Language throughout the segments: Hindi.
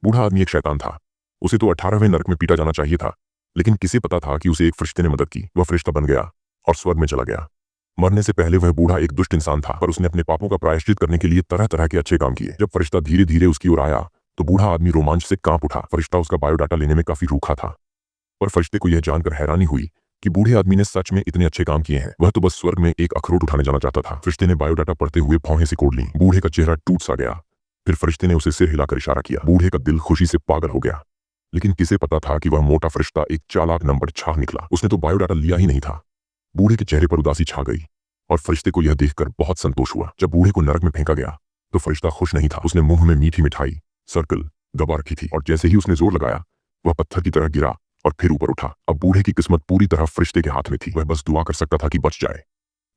बूढ़ा आदमी एक शैतान था। उसे तो 18वें नरक में पीटा जाना चाहिए था, लेकिन किसे पता था कि उसे एक फरिश्ते ने मदद की। वह फरिश्ता बन गया और स्वर्ग में चला गया। मरने से पहले वह बूढ़ा एक दुष्ट इंसान था, पर उसने अपने पापों का प्रायश्चित करने के लिए तरह तरह के अच्छे काम किए। जब फरिश्ता धीरे धीरे उसकी ओर आया तो बूढ़ा आदमी रोमांच से कांप उठा। फरिश्ता उसका बायोडाटा लेने में काफी रूखा था, पर फरिश्ते को यह जानकर हैरानी हुई कि बूढ़े आदमी ने सच में इतने अच्छे काम किए हैं। वह तो बस स्वर्ग में एक अखरोट उठाने जाना चाहता था। फरिश्ते ने बायोडाटा पढ़ते हुए भौहें सिकोड़ ली। बूढ़े का चेहरा टूट सा गया। फिर फरिश्ते ने उसे सिर हिलाकर इशारा किया। बूढ़े का दिल खुशी से पागल हो गया, लेकिन किसे पता था कि वह मोटा फरिश्ता एक चालाक नंबर 6 निकला। उसने तो बायोडाटा लिया ही नहीं था। बूढ़े के चेहरे पर उदासी छा गई और फरिश्ते को यह देखकर बहुत संतोष हुआ। जब बूढ़े को नरक में फेंका गया तो फरिश्ता खुश नहीं था। उसने मुंह में मीठी मिठाई सर्कल दबा रखी थी और जैसे ही उसने जोर लगाया वह पत्थर की तरह गिरा और फिर ऊपर उठा। अब बूढ़े की किस्मत पूरी तरह फरिश्ते के हाथ में थी। वह बस दुआ कर सकता था कि बच जाए।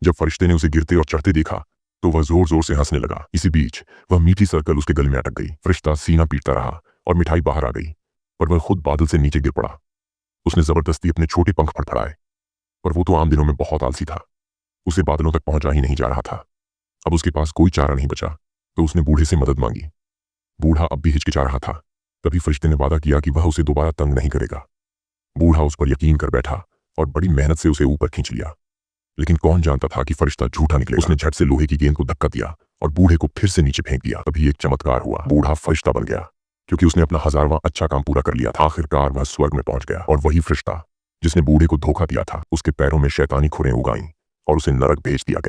जब फरिश्ते ने उसे गिरते और चढ़ते देखा तो वह जोर जोर से हंसने लगा। इसी बीच वह मीठी सर्कल उसके गले में अटक गई। फरिश्ता सीना पीटता रहा और मिठाई बाहर आ गई, पर वह खुद बादल से नीचे गिर पड़ा। उसने जबरदस्ती अपने छोटे पंख फड़फड़ाए, पर वो तो आम दिनों में बहुत आलसी था। उसे बादलों तक पहुंचा ही नहीं जा रहा था। अब उसके पास कोई चारा नहीं बचा, तो उसने बूढ़े से मदद मांगी। बूढ़ा अब भी हिचकिचा रहा था। तभी फरिश्ते ने वादा किया कि वह उसे दोबारा तंग नहीं करेगा। बूढ़ा उस पर यकीन कर बैठा और बड़ी मेहनत से उसे ऊपर खींच लिया, लेकिन कौन जानता था कि फरिश्ता झूठा निकलेगा। उसने झट से लोहे की गेंद को धक्का दिया और बूढ़े को फिर से नीचे फेंक दिया। तभी एक चमत्कार हुआ। बूढ़ा फरिश्ता बन गया, क्योंकि उसने अपना 1000वां अच्छा काम पूरा कर लिया था। आखिरकार वह स्वर्ग में पहुंच गया और वही फरिश्ता जिसने बूढ़े को धोखा दिया था, उसके पैरों में शैतानी खुरें उगाई और उसे नरक भेज दिया गया।